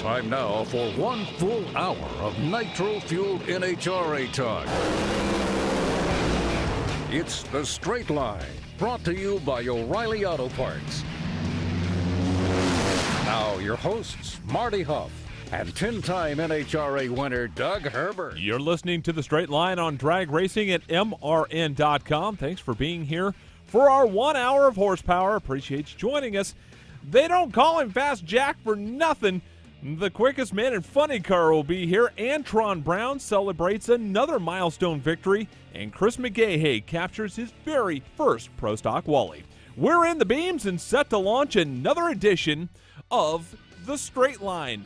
Time now for 1 full hour of nitro-fueled NHRA talk. It's The Straight Line, brought to you by O'Reilly Auto Parts. Now, your hosts, Marty Hough and 10-time NHRA winner Doug Herbert. You're listening to The Straight Line on drag racing at MRN.com. Thanks for being here for our 1 hour of horsepower. Appreciate you joining us. They don't call him Fast Jack for nothing. The quickest man in funny car will be here. Antron Brown celebrates another milestone victory, and Chris McGaha captures his very first Pro Stock Wally. We're in the beams and set to launch another edition of The Straight Line.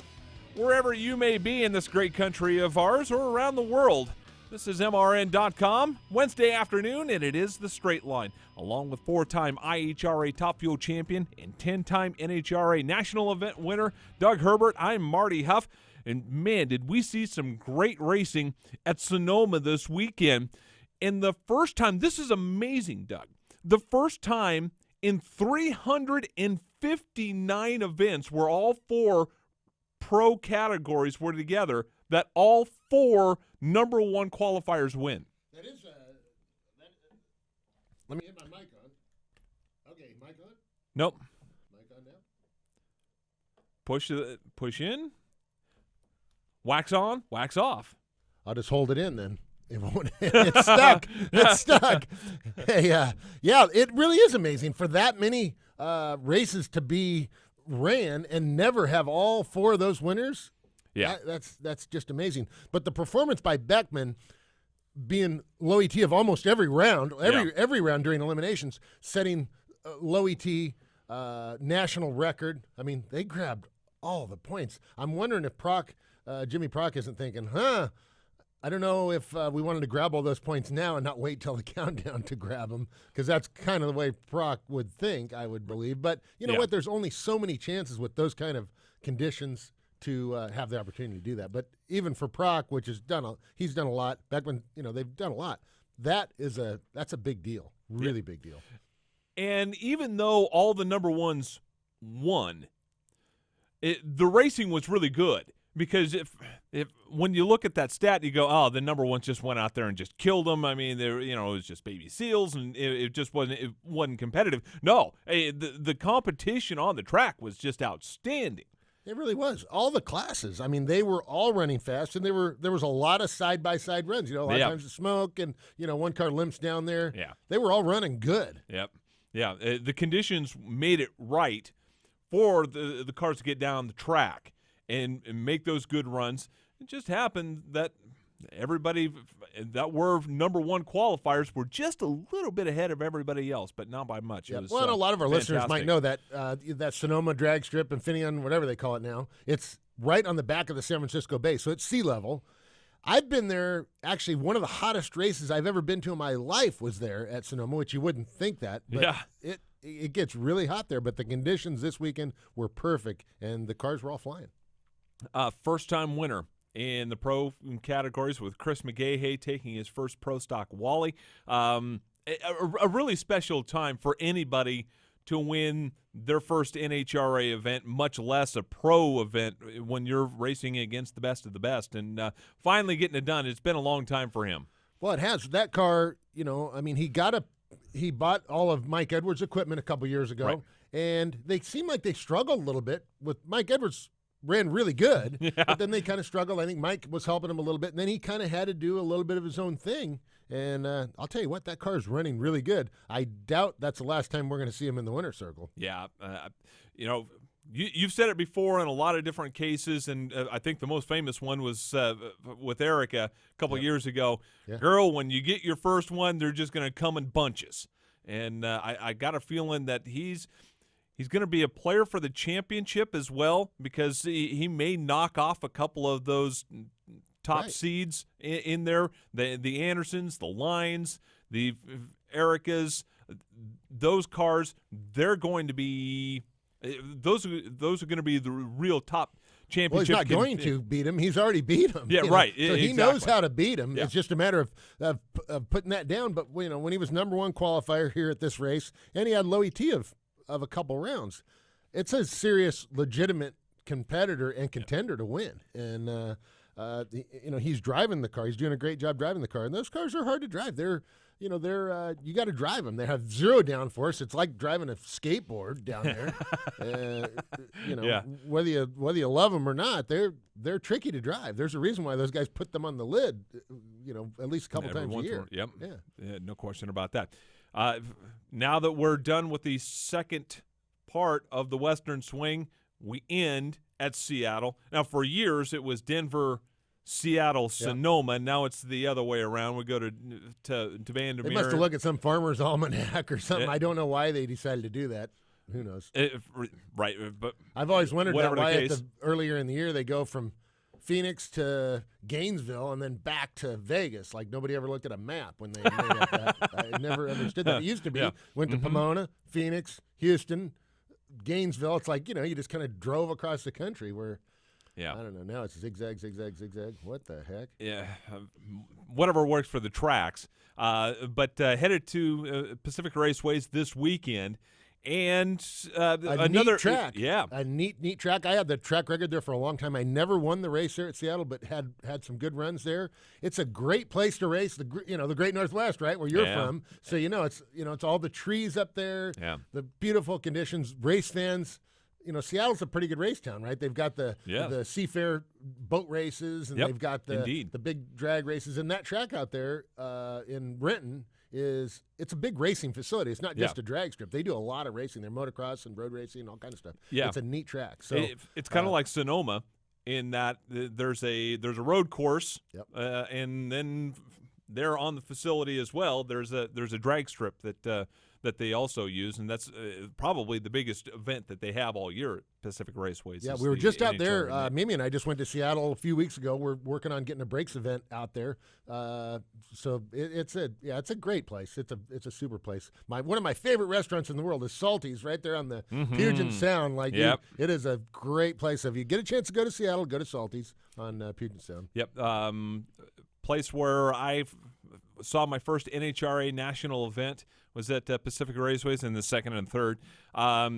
Wherever you may be in this great country of ours or around the world, this is MRN.com, Wednesday afternoon, and it is The Straight Line. Along with 4-time IHRA Top Fuel champion and 10-time NHRA National Event winner Doug Herbert, I'm Marty Hough. And man, did we see some great racing at Sonoma this weekend. And the first time, this is amazing, Doug, the first time in 359 events where all four pro categories were together that all four number one qualifiers win. That is let me hit my mic on. Okay, mic on? Nope. Mic on now? Push in. Wax on, wax off. I'll just hold it in then. It won't. It's stuck. It's stuck. Hey, yeah, it really is amazing for that many races to be ran and never have all four of those winners. Yeah, that's just amazing. But the performance by Beckman, being low ET of almost every round, every round during eliminations, setting low ET national record. I mean, they grabbed all the points. I'm wondering if Jimmy Prock isn't thinking, I don't know if we wanted to grab all those points now and not wait till the countdown to grab them, because that's kind of the way Prock would think, I would believe. But you know what? There's only so many chances with those kind of conditions to have the opportunity to do that. But even for Prock, which he's done a lot. Beckman, they've done a lot. That's a big deal, really big deal. And even though all the number ones won, the racing was really good. Because if when you look at that stat, you go, oh, the number ones just went out there and just killed them. I mean, it was just baby seals, and it just wasn't competitive. No, the competition on the track was just outstanding. It really was. All the classes. I mean, they were all running fast, and there was a lot of side-by-side runs. A lot of times the smoke, and, one car limps down there. Yeah. They were all running good. Yep. Yeah, the conditions made it right for the cars to get down the track and make those good runs. It just happened that everybody that were number one qualifiers were just a little bit ahead of everybody else, but not by much. Yeah. Well, a lot of our listeners might know that that Sonoma drag strip and Finian, whatever they call it now, it's right on the back of the San Francisco Bay, so it's sea level. I've been there. Actually, one of the hottest races I've ever been to in my life was there at Sonoma, which you wouldn't think that. But it gets really hot there, but the conditions this weekend were perfect, and the cars were all flying. First-time winner in the pro categories with Chris McGaha taking his first Pro Stock Wally. A really special time for anybody to win their first NHRA event, much less a pro event when you're racing against the best of the best. And finally getting it done, it's been a long time for him. Well, it has. That car, I mean, he bought all of Mike Edwards' equipment a couple years ago, right. And they seem like they struggled a little bit with Mike Edwards. Ran really good, but then they kind of struggled. I think Mike was helping him a little bit, and then he kind of had to do a little bit of his own thing. And I'll tell you what, that car is running really good. I doubt that's the last time we're going to see him in the winner's circle. Yeah, you've said it before in a lot of different cases, and I think the most famous one was with Erica a couple of years ago. Yeah. Girl, when you get your first one, they're just going to come in bunches. And I got a feeling that he's going to be a player for the championship as well, because he may knock off a couple of those top seeds in there. The Andersons, the Lines, the Ericas, those cars, they're going to be those are going to be the real top championship. Well, he's not going to beat him. He's already beat him. Yeah, right. So he knows how to beat him. Yeah. It's just a matter of putting that down. But when he was number one qualifier here at this race, and he had low ET of a couple rounds, it's a serious, legitimate competitor and contender to win. And he's driving the car. He's doing a great job driving the car. And those cars are hard to drive. They're you got to drive them. They have zero downforce. It's like driving a skateboard down there. Whether you love them or not, they're tricky to drive. There's a reason why those guys put them on the lid, at least a couple times a year. Yep. Yeah, no question about that. Now that we're done with the second part of the Western Swing, we end at Seattle. Now, for years, it was Denver, Seattle, Sonoma. Yep. Now it's the other way around. We go to Vandermeer. They must have looked at some farmer's almanac or something. I don't know why they decided to do that. Who knows? Right, but I've always wondered why earlier in the year they go from Phoenix to Gainesville and then back to Vegas. Like nobody ever looked at a map when they made up that. I never understood that. It used to be went to Pomona, Phoenix, Houston, Gainesville. It's like you just kind of drove across the country where. Yeah, I don't know. Now it's zigzag, zigzag, zigzag. What the heck? Yeah, whatever works for the tracks. But headed to Pacific Raceways this weekend, and another neat track. Yeah, a neat track. I had the track record there for a long time. I never won the race there at Seattle, but had some good runs there. It's a great place to race. The Great Northwest, right, where you're from. So it's all the trees up there. Yeah, the beautiful conditions. Race fans. Seattle's a pretty good race town, right? They've got the Seafair boat races, and they've got the big drag races. And that track out there in Renton it's a big racing facility. It's not just a drag strip. They do a lot of racing there, motocross and road racing, all kinds of stuff. Yeah. It's a neat track. So it's kind of like Sonoma in that there's a road course, and then there on the facility as well, there's a drag strip that they also use, and that's probably the biggest event that they have all year at Pacific Raceways. Yeah, we were just out there. Mimi and I just went to Seattle a few weeks ago. We're working on getting a brakes event out there. So it's a great place. It's a super place. One of my favorite restaurants in the world is Salty's right there on the Puget Sound. It is a great place. If you get a chance to go to Seattle, go to Salty's on Puget Sound. Yep. Place where I saw my first NHRA national event was at Pacific Raceways in the second and third. A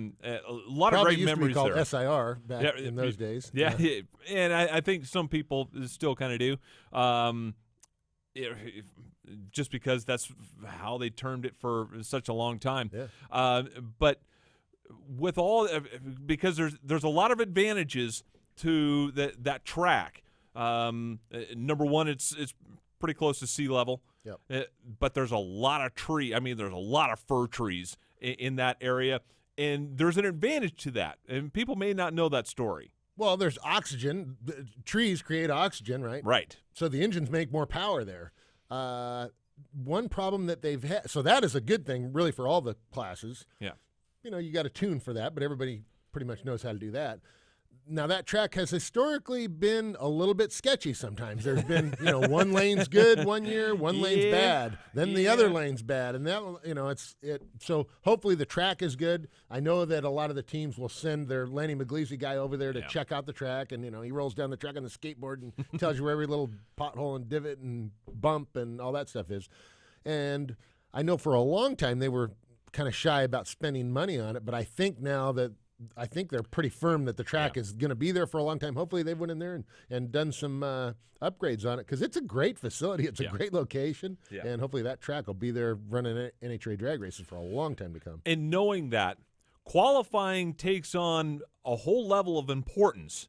lot of great memories there. Probably there. used to be called SIR back in those days. Yeah, and I think some people still kind of do. Just because that's how they termed it for such a long time. Yeah. But with because there's a lot of advantages to that track. Number one, it's pretty close to sea level. Yep. But there's a lot of there's a lot of fir trees in that area, and there's an advantage to that. And people may not know that story. Well, there's oxygen. The trees create oxygen, right? Right. So the engines make more power there. One problem that they've had, so that is a good thing, really, for all the classes. Yeah. You got to tune for that, but everybody pretty much knows how to do that. Now, that track has historically been a little bit sketchy sometimes. There's been, one lane's good one year, one lane's bad, then the other lane's bad. And that, so hopefully the track is good. I know that a lot of the teams will send their Lanny McGleasy guy over there to check out the track. And, he rolls down the track on the skateboard and tells you where every little pothole and divot and bump and all that stuff is. And I know for a long time they were kind of shy about spending money on it, but I think now that they're pretty firm that the track is going to be there for a long time. Hopefully they went in there and done some upgrades on it because it's a great facility. It's a great location, and hopefully that track will be there running NHRA drag races for a long time to come. And knowing that, qualifying takes on a whole level of importance,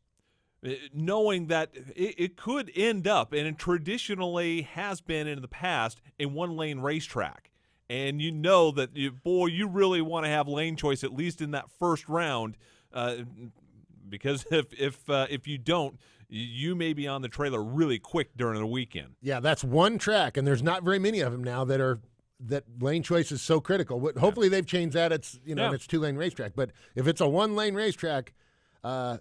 knowing that it could end up, and it traditionally has been in the past, a one-lane racetrack. And that you really want to have lane choice at least in that first round, because if you don't, you may be on the trailer really quick during the weekend. Yeah, that's one track, and there's not very many of them now that lane choice is so critical. Hopefully they've changed that. It's and it's 2-lane racetrack. But if it's a 1-lane racetrack,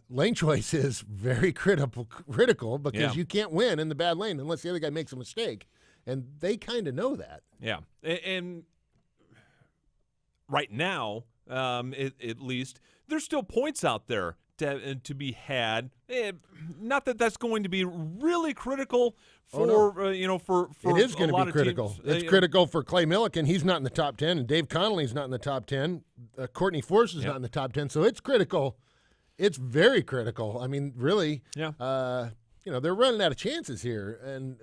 lane choice is very critical because you can't win in the bad lane unless the other guy makes a mistake. And they kind of know that. Yeah. And right now, at least, there's still points out there to be had. Not that that's going to be really critical for, for it is going to be critical. Teams. It's critical for Clay Milliken. He's not in the top 10. And Dave Connolly's not in the top 10. Courtney Force is not in the top 10. So it's critical it's very critical. I mean, really, Yeah. They're running out of chances here. And,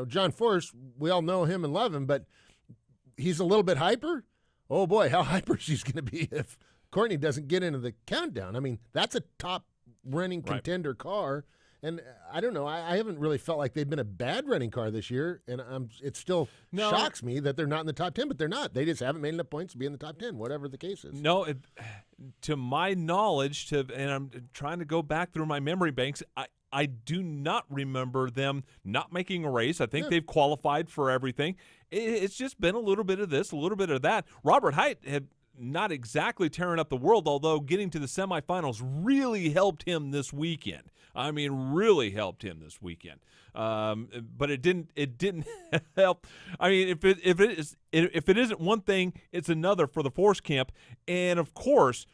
John Force, we all know him and love him, but he's a little bit hyper. Oh, boy, how hyper she's going to be if Courtney doesn't get into the countdown. I mean, that's a top running contender car. And I don't know. I haven't really felt like they've been a bad running car this year, and it still shocks me that they're not in the top 10, but they're not. They just haven't made enough points to be in the top 10, whatever the case is. No, to my knowledge, and I'm trying to go back through my memory banks, I do not remember them not making a race. I think they've qualified for everything. It's just been a little bit of this, a little bit of that. Robert Height had not exactly tearing up the world, although getting to the semifinals really helped him this weekend. I mean, really helped him this weekend. But it didn't help. I mean, if it isn't one thing, it's another for the Force Camp. And of course,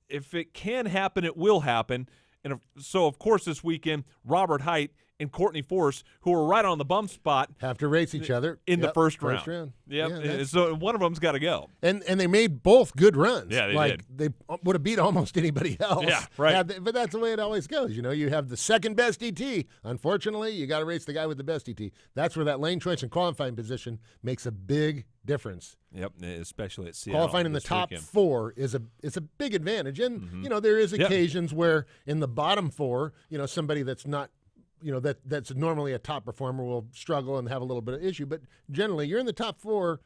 if it can happen, it will happen. And so, of course, this weekend, Robert Height and Courtney Force, who are right on the bump spot, have to race each other in the first round. Yep. Yeah, so one of them's got to go. And they made both good runs. Yeah, they did. They would have beat almost anybody else. Yeah, right. But that's the way it always goes. You have the second best ET. Unfortunately, you got to race the guy with the best ET. That's where that lane choice and qualifying position makes a big difference. Yep, especially at Seattle. Qualifying in the top weekend. 4 is a big advantage. And, there is occasions where in the bottom 4, somebody that's not, that's normally a top performer will struggle and have a little bit of issue. But generally, you're in the top 4.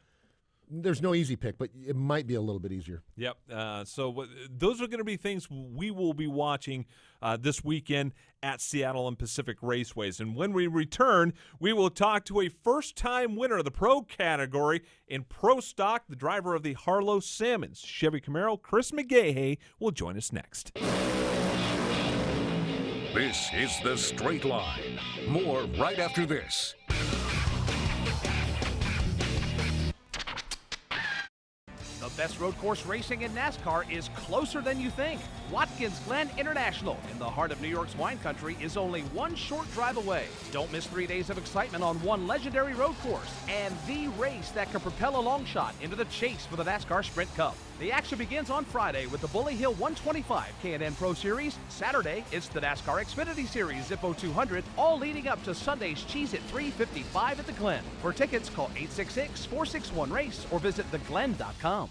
There's no easy pick, but it might be a little bit easier. Yep. So those are going to be things we will be watching this weekend at Seattle and Pacific Raceways. And when we return, we will talk to a first-time winner of the Pro category in Pro Stock, the driver of the Harlow Salmons, Chevy Camaro, Chris McGaha, will join us next. This is The Straight Line. More right after this. The best road course racing in NASCAR is closer than you think. Watkins Glen International, in the heart of New York's wine country, is only one short drive away. Don't miss 3 days of excitement on one legendary road course and the race that can propel a long shot into the chase for the NASCAR Sprint Cup. The action begins on Friday with the Bully Hill 125 K&N Pro Series. Saturday, it's the NASCAR Xfinity Series Zippo 200, all leading up to Sunday's Cheez-It 355 at the Glen. For tickets, call 866-461-RACE or visit theglen.com.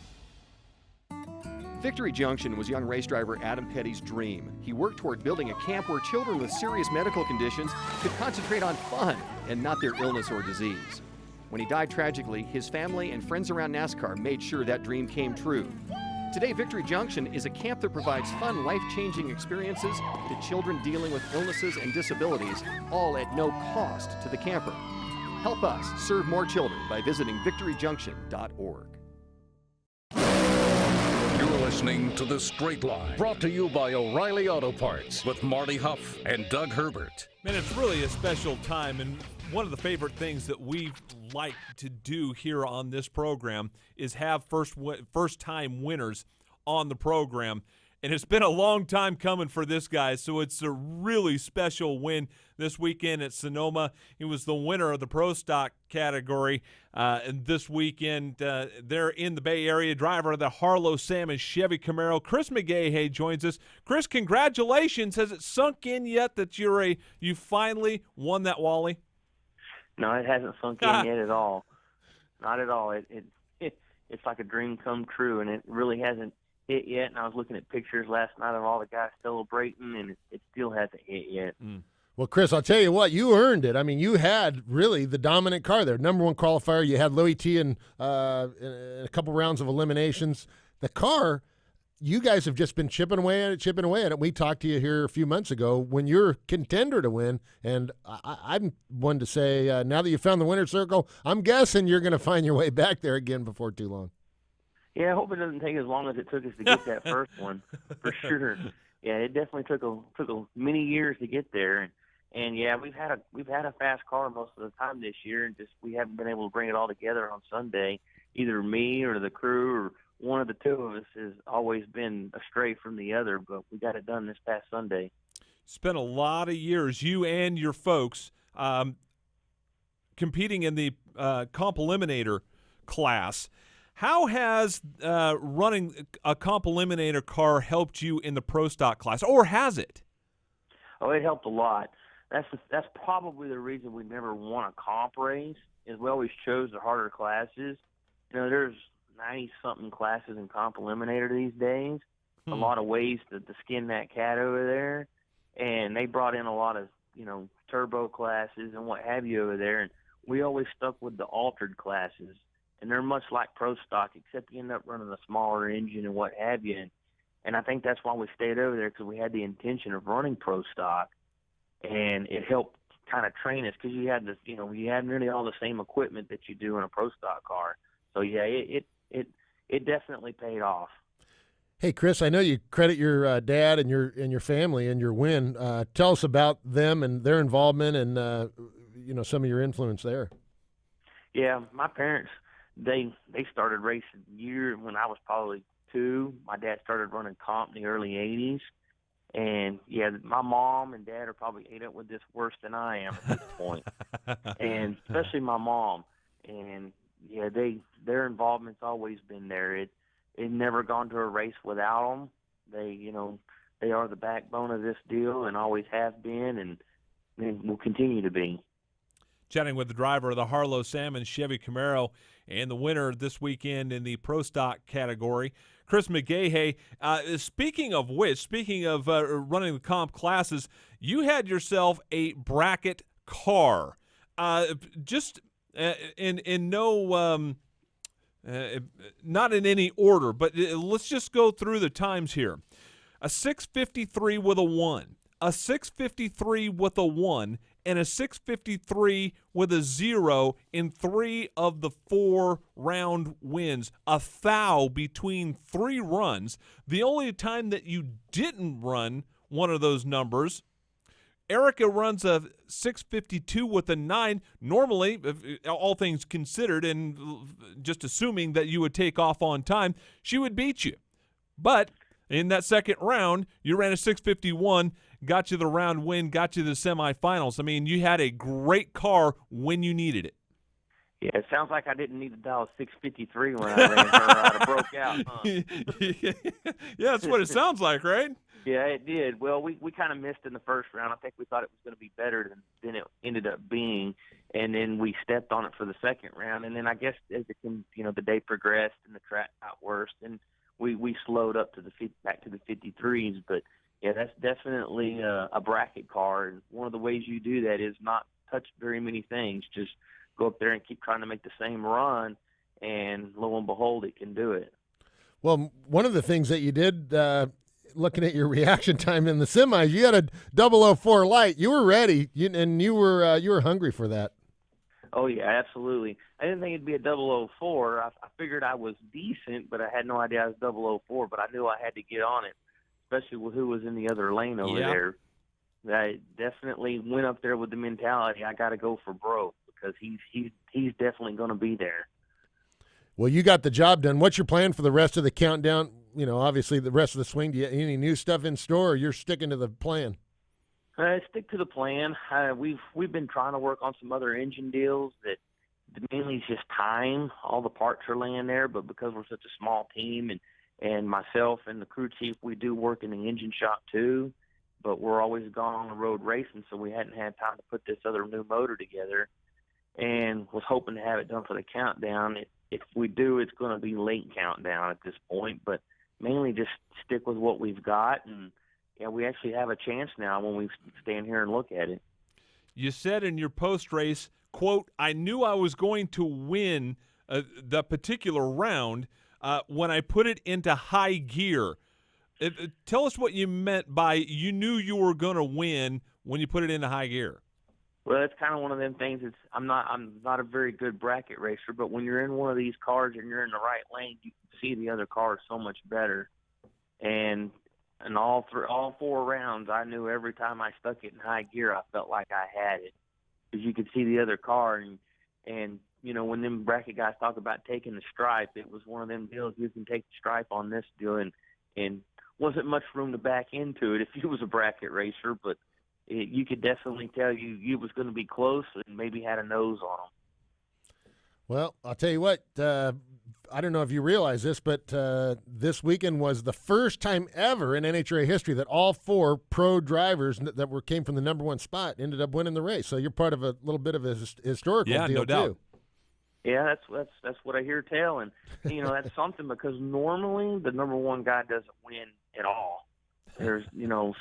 Victory Junction was young race driver Adam Petty's dream. He worked toward building a camp where children with serious medical conditions could concentrate on fun and not their illness or disease. When he died tragically, his family and friends around NASCAR made sure that dream came true. Today, Victory Junction is a camp that provides fun, life-changing experiences to children dealing with illnesses and disabilities, all at no cost to the camper. Help us serve more children by visiting victoryjunction.org. You're listening to The Straight Line, brought to you by O'Reilly Auto Parts with Marty Hough and Doug Herbert. Man, it's really a special time, and one of the favorite things that we like to do here on this program is have first-time winners on the program. And it's been a long time coming for this guy, so it's a really special win this weekend at Sonoma. He was the winner of the Pro Stock category, and this weekend they're in the Bay Area. Driver of the Harlow Salmon Chevy Camaro, Chris McGaha, joins us. Chris, congratulations. Has it sunk in yet that you finally won that Wally? No, it hasn't sunk in yet at all. Not at all. It's like a dream come true, and it really hasn't hit yet. And I was looking at pictures last night of all the guys celebrating, and it still hasn't hit yet. Well, Chris, I'll tell you what, you earned it. I mean, you had really the dominant car there. Number one qualifier. You had Louis T in a couple rounds of eliminations. The car, you guys have just been chipping away at it. We talked to you here a few months ago when you're a contender to win, and I'm one to say now that you found the winner's circle, I'm guessing you're going to find your way back there again before too long. Yeah, I hope it doesn't take as long as it took us to get that first one, for sure. Yeah, it definitely took many years to get there, and yeah, we've had a fast car most of the time this year, and just we haven't been able to bring it all together on Sunday. Either me or the crew or one of the two of us has always been astray from the other, but we got it done this past Sunday. Spent a lot of years, you and your folks, competing in the comp eliminator class. How has running a comp eliminator car helped you in the pro stock class, or has it? Oh, it helped a lot. That's probably the reason we never won a comp race. Is we always chose the harder classes. There's 90-something classes in comp eliminator these days. A lot of ways to skin that cat over there, and they brought in a lot of turbo classes and what have you over there, and we always stuck with the altered classes. And they're much like pro stock, except you end up running a smaller engine and what have you. And I think that's why we stayed over there, because we had the intention of running pro stock, and it helped kind of train us, because you had you had nearly all the same equipment that you do in a pro stock car. So yeah, it definitely paid off. Hey, Chris, I know you credit your dad and your family and your win. Tell us about them and their involvement and some of your influence there. Yeah, my parents. They started racing when I was probably 2. My dad started running comp in the early 80s. And, yeah, my mom and dad are probably ate up with this worse than I am at this point. And especially my mom. And, yeah, their involvement's always been there. It never gone to a race without them. They are the backbone of this deal and always have been and will continue to be. Chatting with the driver of the Harlow Salmon Chevy Camaro and the winner this weekend in the Pro Stock category, Chris McGaha. Speaking of running the comp classes, you had yourself a bracket car. Just in no, not in any order, but let's just go through the times here. A 653 with a 1, a 653 with a 1, and a 653 with a 0 in 3 of the 4 round wins. A thou between 3 runs. The only time that you didn't run one of those numbers, Erica runs a 652 with a 9. Normally, all things considered, and just assuming that you would take off on time, she would beat you. But in that second round, you ran a 651, got you the round win, got you the semifinals. I mean, you had a great car when you needed it. Yeah, it sounds like I didn't need to dial 653 when I ran her. I'd have broke out, huh? Yeah, that's what it sounds like, right? Yeah, it did. Well, we kind of missed in the first round. I think we thought it was going to be better than it ended up being, and then we stepped on it for the second round. And then I guess as the day progressed and the track got worse, and we slowed up to back to the 53s. But yeah, that's definitely a bracket car, and one of the ways you do that is not touch very many things. Just go up there and keep trying to make the same run, and lo and behold, it can do it. Well, one of the things that you did, looking at your reaction time in the semis, you had a 004 light. You were ready, and you were hungry for that. Oh, yeah, absolutely. I didn't think it'd be a 004. I figured I was decent, but I had no idea I was 004, but I knew I had to get on it, especially with who was in the other lane over there. I definitely went up there with the mentality, I got to go for broke, because he's definitely going to be there. Well, you got the job done. What's your plan for the rest of the countdown? Obviously the rest of the swing. Do you any new stuff in store, or you're sticking to the plan? Stick to the plan. We've been trying to work on some other engine deals that mainly is just time. All the parts are laying there, but because we're such a small team, and myself and the crew chief, we do work in the engine shop too, but we're always gone on the road racing, so we hadn't had time to put this other new motor together, and was hoping to have it done for the countdown. If we do, it's going to be late countdown at this point, but mainly just stick with what we've got, and yeah, we actually have a chance now when we stand here and look at it. You said in your post-race, quote, I knew I was going to win the particular round when I put it into high gear. Tell us what you meant by you knew you were going to win when you put it into high gear. Well, it's kind of one of them things. I'm not a very good bracket racer, but when you're in one of these cars and you're in the right lane, you can see the other cars so much better. And all 4 rounds, I knew every time I stuck it in high gear, I felt like I had it, because you could see the other car. And when them bracket guys talk about taking the stripe, it was one of them deals. You can take the stripe on this deal, and wasn't much room to back into it if you was a bracket racer, but you could definitely tell you was going to be close and maybe had a nose on them. Well, I'll tell you what, I don't know if you realize this, but this weekend was the first time ever in NHRA history that all 4 pro drivers that came from the number 1 spot ended up winning the race. So you're part of a little bit of a historical deal, no doubt. too. Yeah, that's what I hear tell, and that's something because normally the number 1 guy doesn't win at all. There's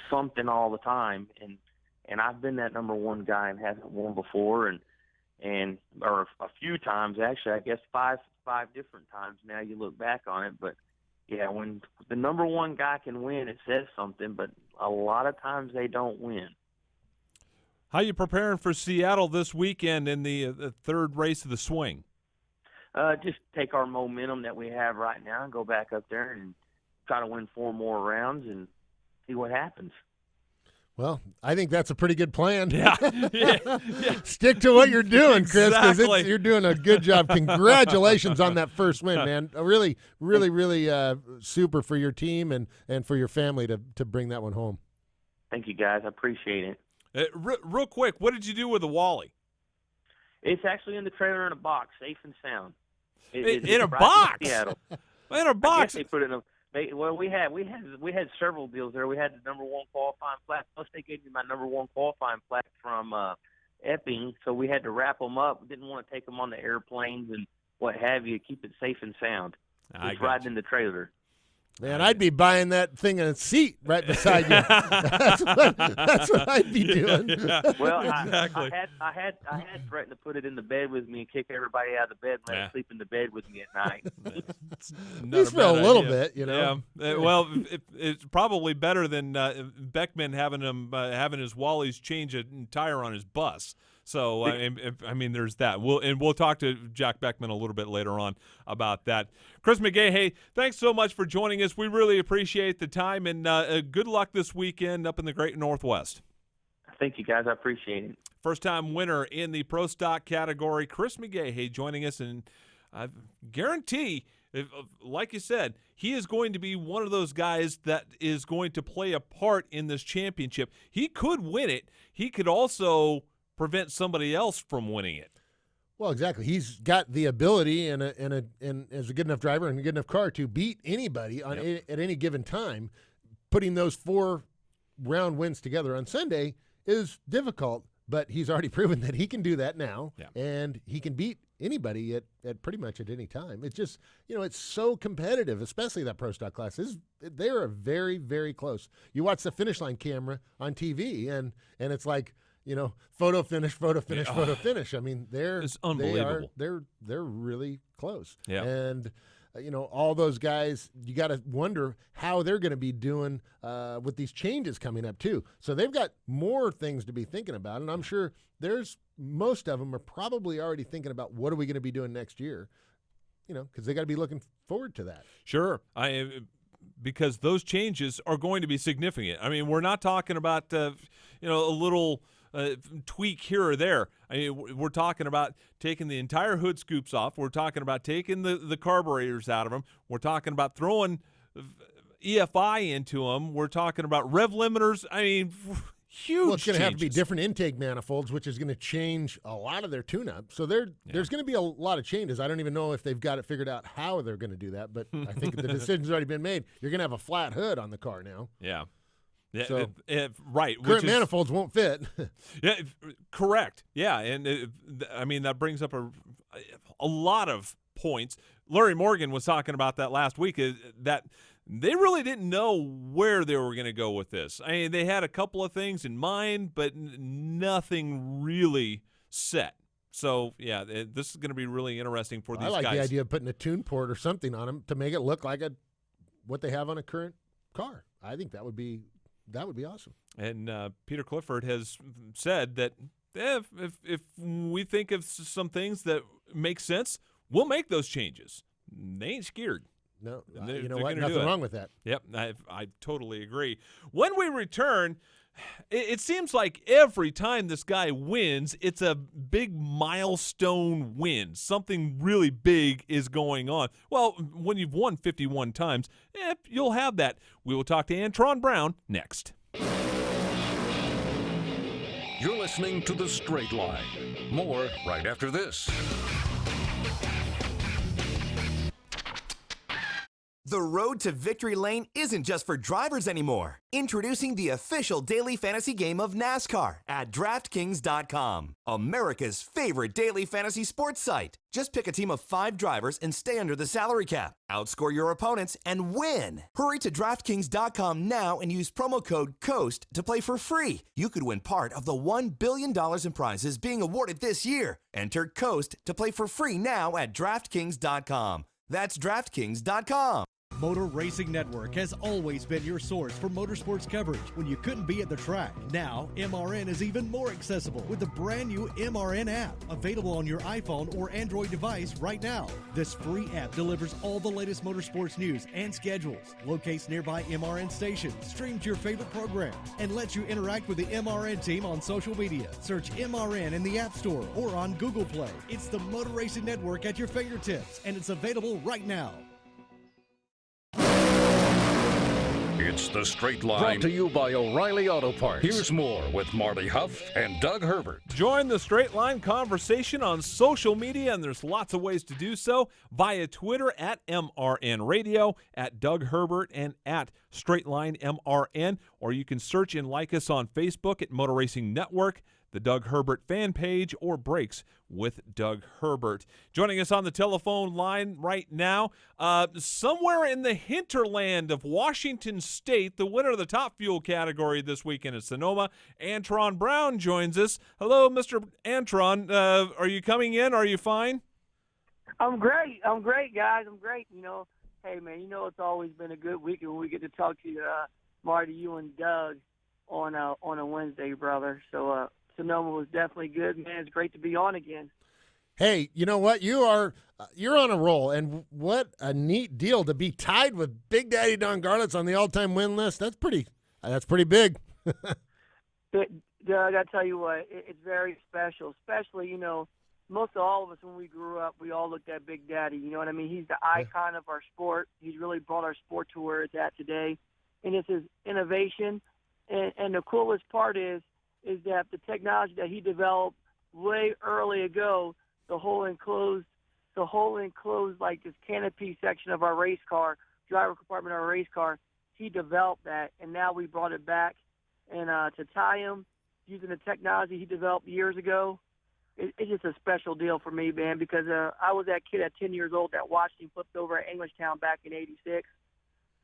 something all the time, and I've been that number 1 guy and haven't won before, or a few times actually. I guess five different times now. You look back on it, but yeah, when the number 1 guy can win, it says something. But a lot of times they don't win. How you preparing for Seattle this weekend in the third race of the swing? Just take our momentum that we have right now and go back up there and try to win 4 more rounds and see what happens. Well, I think that's a pretty good plan. Yeah. Stick to what you're doing, Chris, because Exactly. you're doing a good job. Congratulations on that first win, man. Really, really, really super for your team and for your family to bring that one home. Thank you, guys. I appreciate it. Real quick, what did you do with the Wally? It's actually in the trailer in a box, safe and sound. In a right box? in Seattle. In a I box? guess they put it in a. We had several deals there. We had the number 1 qualifying plaque. Plus, they gave me my number 1 qualifying plaque from Epping, so we had to wrap them up. We didn't want to take them on the airplanes and what have you. Keep it safe and sound. Just riding in the trailer. Man, I'd be buying that thing in a seat right beside you. That's what I'd be doing. Yeah. Well, Exactly. I had threatened to put it in the bed with me and kick everybody out of the bed and let it sleep in the bed with me at night. At least for a little bit, Yeah. Well, it's probably better than Beckman having his Wallies change a tire on his bus. So I mean, there's that. We'll talk to Jack Beckman a little bit later on about that. Chris McGaha, hey, thanks so much for joining us. We really appreciate the time, and good luck this weekend up in the Great Northwest. Thank you, guys. I appreciate it. First-time winner in the Pro Stock category, Chris McGaha, joining us, and I guarantee, like you said, he is going to be one of those guys that is going to play a part in this championship. He could win it. He could also prevent somebody else from winning it. Well, exactly. He's got the ability and as a good enough driver and a good enough car to beat anybody at any given time. Putting those 4-round wins together on Sunday is difficult, but he's already proven that he can do that now, and he can beat anybody at pretty much at any time. It's just, it's so competitive, especially that Pro Stock class. They are very, very close. You watch the finish line camera on TV, and it's like, photo finish, photo finish, photo finish. I mean, It's unbelievable. They're really close. Yeah. And all those guys, you got to wonder how they're going to be doing with these changes coming up too. So they've got more things to be thinking about, and I'm sure most of them are probably already thinking about what are we going to be doing next year. Because they got to be looking forward to that. Sure. Because those changes are going to be significant. I mean, we're not talking about a little tweak here or there. I mean, we're talking about taking the entire hood scoops off. We're talking about taking the carburetors out of them. We're talking about throwing EFI into them. We're talking about rev limiters. I mean, huge. Well, it's going to have to be changes. different intake manifolds, which is going to change a lot of their tune-up. So there's going to be a lot of changes. I don't even know if they've got it figured out how they're going to do that, but I think the decision's already been made. You're going to have a flat hood on the car now. Yeah. So, right. Current manifolds won't fit. Yeah, correct. Yeah, and I mean, that brings up a lot of points. Larry Morgan was talking about that last week, that they really didn't know where they were going to go with this. I mean, they had a couple of things in mind, but nothing really set. So, yeah, this is going to be really interesting for these guys. I like the idea of putting a tune port or something on them to make it look like what they have on a current car. I think that would be awesome. And Peter Clifford has said that if we think of some things that make sense, we'll make those changes. They ain't scared. No, you know what? Nothing wrong with that. Yep, I totally agree. When we return, it seems like every time this guy wins, it's a big milestone win. Something really big is going on. Well, when you've won 51 times, you'll have that. We will talk to Antron Brown next. You're listening to The Straight Line. More right after this. The road to victory lane isn't just for drivers anymore. Introducing the official daily fantasy game of NASCAR at DraftKings.com, America's favorite daily fantasy sports site. Just pick a team of 5 drivers and stay under the salary cap. Outscore your opponents and win. Hurry to DraftKings.com now and use promo code COAST to play for free. You could win part of the $1 billion in prizes being awarded this year. Enter COAST to play for free now at DraftKings.com. That's DraftKings.com. Motor Racing Network has always been your source for motorsports coverage when you couldn't be at the track. Now, MRN is even more accessible with the brand new MRN app, available on your iPhone or Android device right now. This free app delivers all the latest motorsports news and schedules, locates nearby MRN stations, streams your favorite programs, and lets you interact with the MRN team on social media. Search MRN in the App Store or on Google Play. It's the Motor Racing Network at your fingertips, and it's available right now. It's The Straight Line, brought to you by O'Reilly Auto Parts. Here's more with Marty Huff and Doug Herbert. Join the Straight Line conversation on social media, and there's lots of ways to do so, via Twitter at MRN Radio, at Doug Herbert, and at Straight Line MRN, or you can search and like us on Facebook at Motor Racing Network, the Doug Herbert fan page, or Breaks with Doug Herbert. Joining us on the telephone line right now, somewhere in the hinterland of Washington State, the winner of the Top Fuel category this weekend is Sonoma. Antron Brown joins us. Hello, Mr. Antron. Are you coming in? Are you fine? I'm great. I'm great, guys. I'm great. Hey, man, it's always been a good weekend when we get to talk to you, Marty, you and Doug on a Wednesday, brother. So, Sonoma was definitely good, man. It's great to be on again. Hey, you know what? You're on a roll, and what a neat deal to be tied with Big Daddy Don Garlits on the all-time win list. That's pretty big. Doug, I got to tell you what, it's very special, especially, most of all of us when we grew up, we all looked at Big Daddy. You know what I mean? He's the icon of our sport. He's really brought our sport to where it's at today, and it's his innovation. And the coolest part is that the technology that he developed way early ago, the whole enclosed like this canopy section of our race car, driver compartment of our race car, he developed that, and now we brought it back. And to tie him using the technology he developed years ago, it's just a special deal for me, man, because I was that kid at 10 years old that watched him flipped over at Englishtown back in '86,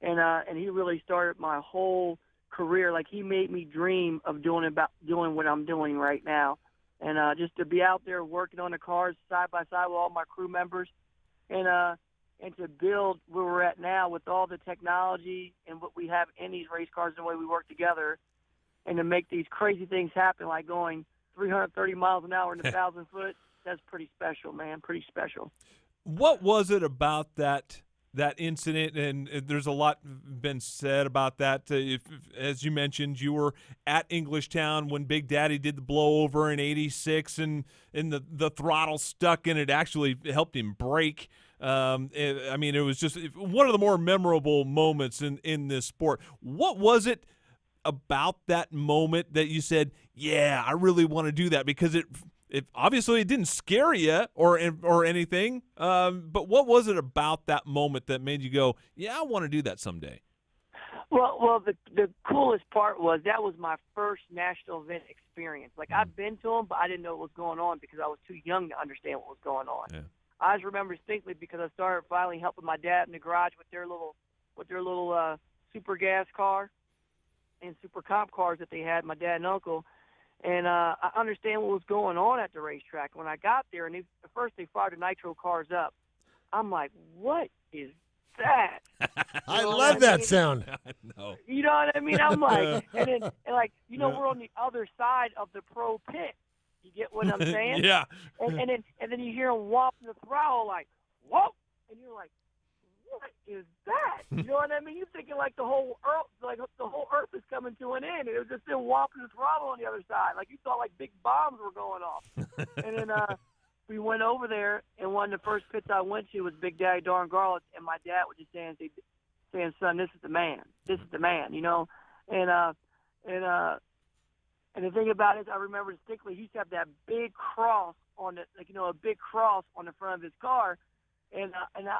and he really started my whole career. Like, he made me dream of doing what I'm doing right now, and just to be out there working on the cars side by side with all my crew members, and to build where we're at now with all the technology and what we have in these race cars and the way we work together, and to make these crazy things happen, like going 330 miles an hour in 1,000 foot. That's pretty special, man. Pretty special. What was it about that incident, and there's a lot been said about that. As you mentioned, you were at Englishtown when Big Daddy did the blowover in '86, and the throttle stuck, and it actually helped him brake. It was just one of the more memorable moments in this sport. What was it about that moment that you said, yeah, I really want to do that? Because it obviously it didn't scare you or anything, but what was it about that moment that made you go, yeah, I want to do that someday? Well, the coolest part was that was my first national event experience. Like, I've been to them, but I didn't know what was going on because I was too young to understand what was going on. Yeah. I just remember distinctly because I started finally helping my dad in the garage with their little super gas car and super comp cars that they had, my dad and uncle. And I understand what was going on at the racetrack. When I got there, and at first they fired the nitro cars up, I'm like, what is that? I love that sound. I know. You know what I mean? I'm like, and we're on the other side of the pro pit. You get what I'm saying? Yeah. And then you hear them whopping the throttle like, whoa, and you're like, what is that? You know what I mean? You're thinking like the whole earth is coming to an end. It was just them whopping the throttle on the other side. Like, you thought like big bombs were going off. And then we went over there, and one of the first pits I went to was Big Daddy Don Garlits, and my dad was just saying, son, this is the man. This is the man, you know? And the thing about it is I remember distinctly he used to have that big cross on a big cross on the front of his car. And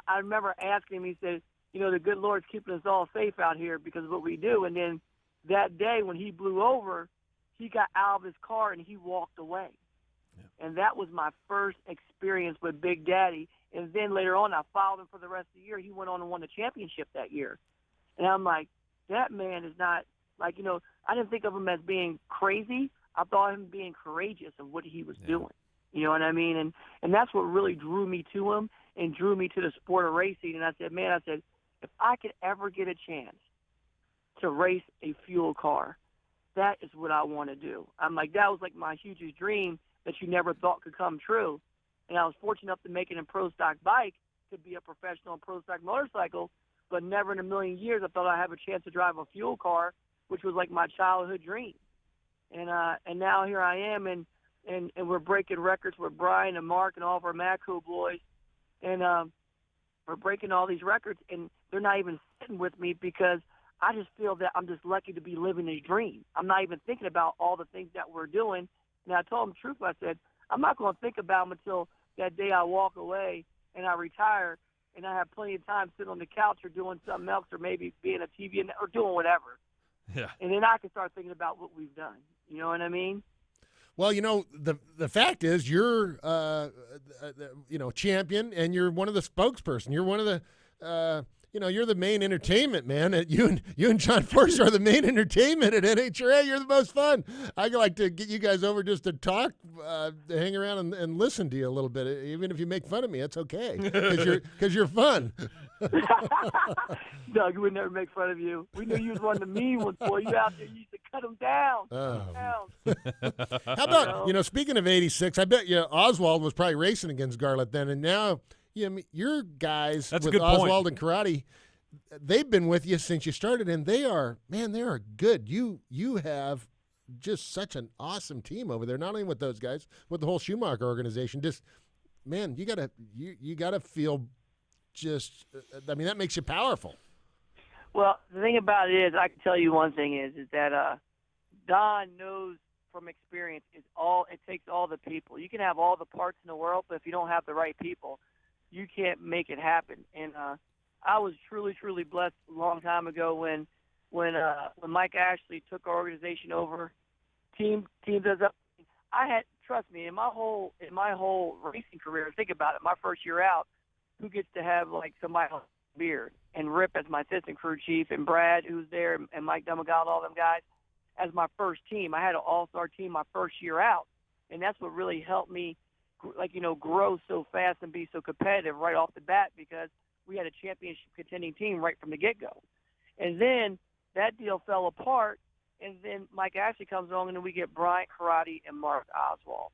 I remember asking him, he said, the good Lord's keeping us all safe out here because of what we do. And then that day when he blew over, he got out of his car and he walked away. Yeah. And that was my first experience with Big Daddy. And then later on, I followed him for the rest of the year. He went on and won the championship that year. And I'm like, that man is not, like, I didn't think of him as being crazy. I thought of him being courageous of what he was doing. You know what I mean? And that's what really drew me to him and drew me to the sport of racing. And I said, if I could ever get a chance to race a fuel car, that is what I want to do. I'm like, that was like my hugest dream that you never thought could come true. And I was fortunate enough to make it in pro stock bike, to be a professional pro stock motorcycle, but never in a million years I thought I'd have a chance to drive a fuel car, which was like my childhood dream. And now here I am, and we're breaking records with Brian and Mark and all of our Matco boys, and we're breaking all these records, and they're not even sitting with me because I just feel that I'm just lucky to be living a dream. I'm not even thinking about all the things that we're doing. And I told them truthfully, I said, I'm not going to think about them until that day I walk away and I retire and I have plenty of time sitting on the couch or doing something else or maybe being a TV or doing whatever. Yeah. And then I can start thinking about what we've done. You know what I mean? Well, the fact is you're, champion, and you're one of the spokesperson. You're one of the, you're the main entertainment, man. You and John Forster are the main entertainment at NHRA. You're the most fun. I like to get you guys over just to talk, to hang around and listen to you a little bit. Even if you make fun of me, it's okay because you're fun. Doug, we would never make fun of you. We knew you was one of the mean ones, boy. You out there, you used to cut them down. How about, speaking of 86, I bet you Oswald was probably racing against Garlett then, and now your guys with Oswald and Karate, they've been with you since you started, and they are good. You have just such an awesome team over there, not only with those guys, with the whole Schumacher organization. Just, man, you gotta feel just, that makes you powerful. Well, the thing about it is, I can tell you one thing is that Don knows from experience it takes all the people. You can have all the parts in the world, but if you don't have the right people, you can't make it happen. And I was truly, truly blessed a long time ago when Mike Ashley took our organization over. Team does up. Trust me, in my whole racing career, think about it. My first year out, who gets to have like somebody on beard and Rip as my assistant crew chief and Brad who's there and Mike Dumagall, all them guys as my first team. I had an all-star team my first year out, and that's what really helped me, grow so fast and be so competitive right off the bat because we had a championship contending team right from the get-go. And then that deal fell apart, and then Mike Ashley comes along, and then we get Bryant Karate and Mark Oswald.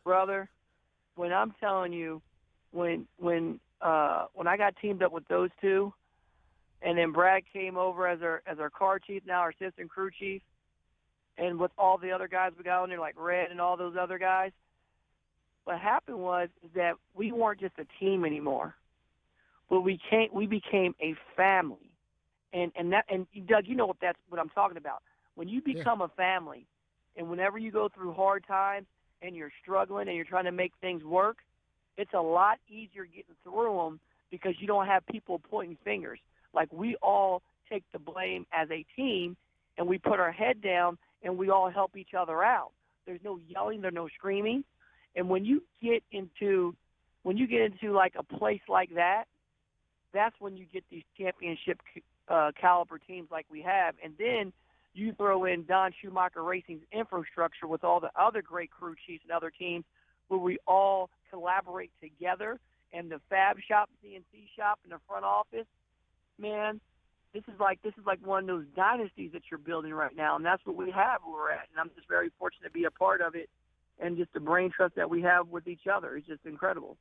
Brother, when I'm telling you, when I got teamed up with those two, and then Brad came over as our car chief, now our assistant crew chief, and with all the other guys we got on there like Red and all those other guys, what happened was that we weren't just a team anymore, but we became a family, and Doug, you know what I'm talking about. When you become a family, and whenever you go through hard times and you're struggling and you're trying to make things work, it's a lot easier getting through them because you don't have people pointing fingers. Like we all take the blame as a team, and we put our head down and we all help each other out. There's no yelling, there's no screaming. And when you get into like a place like that, that's when you get these championship caliber teams like we have. And then you throw in Don Schumacher Racing's infrastructure with all the other great crew chiefs and other teams where we all collaborate together, and the fab shop, CNC shop, and the front office, man, this is like one of those dynasties that you're building right now, and that's what we have where we're at. And I'm just very fortunate to be a part of it, and just the brain trust that we have with each other is just incredible.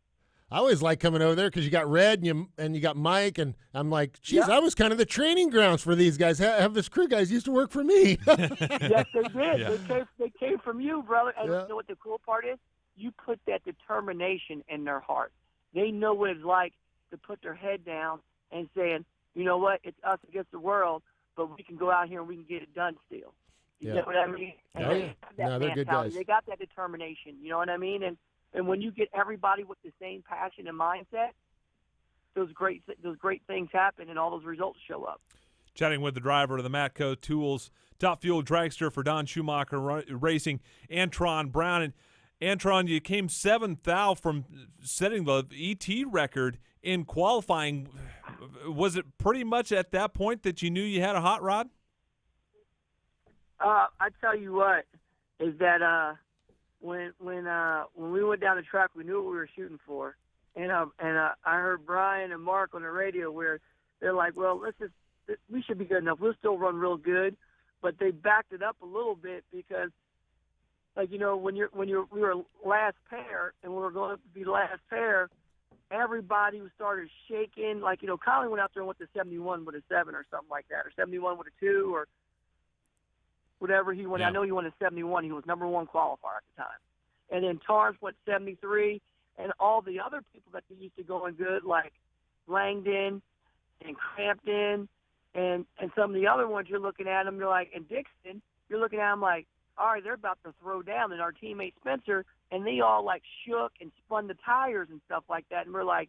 I always like coming over there because you got Red and you got Mike, and I'm like, geez, I was kind of the training grounds for these guys. Have this crew guys used to work for me. Yes, they did. Yeah. They came from you, brother. And you know what the cool part is? You put that determination in their heart. They know what it's like to put their head down and saying, you know what, it's us against the world, but we can go out here and we can get it done still. You know what I mean? They're good guys. They got that determination, you know what I mean? And when you get everybody with the same passion and mindset, those great things happen and all those results show up. Chatting with the driver of the Matco Tools Top Fuel Dragster for Don Schumacher Racing, Antron Brown. And Antron, you came 7th thou from setting the ET record in qualifying. Was it pretty much at that point that you knew you had a hot rod? I tell you what, is that when we went down the track, we knew what we were shooting for, and I heard Brian and Mark on the radio where they're like, well, we should be good enough. We'll still run real good, but they backed it up a little bit because, like, you know, when we were last pair and we were going to be last pair, everybody started shaking. Like, you know, Colin went out there and went to 71 with a 7 or something like that, or 71 with a 2 or whatever he went. Yeah. I know he went a 71. He was number 1 qualifier at the time. And then Torrance went 73, and all the other people that used to going good, like Langdon and Crampton and some of the other ones, you're looking at them, you're like, and Dixon, you're looking at them like, all right, they're about to throw down. And our teammate Spencer, and they all like shook and spun the tires and stuff like that. And we're like,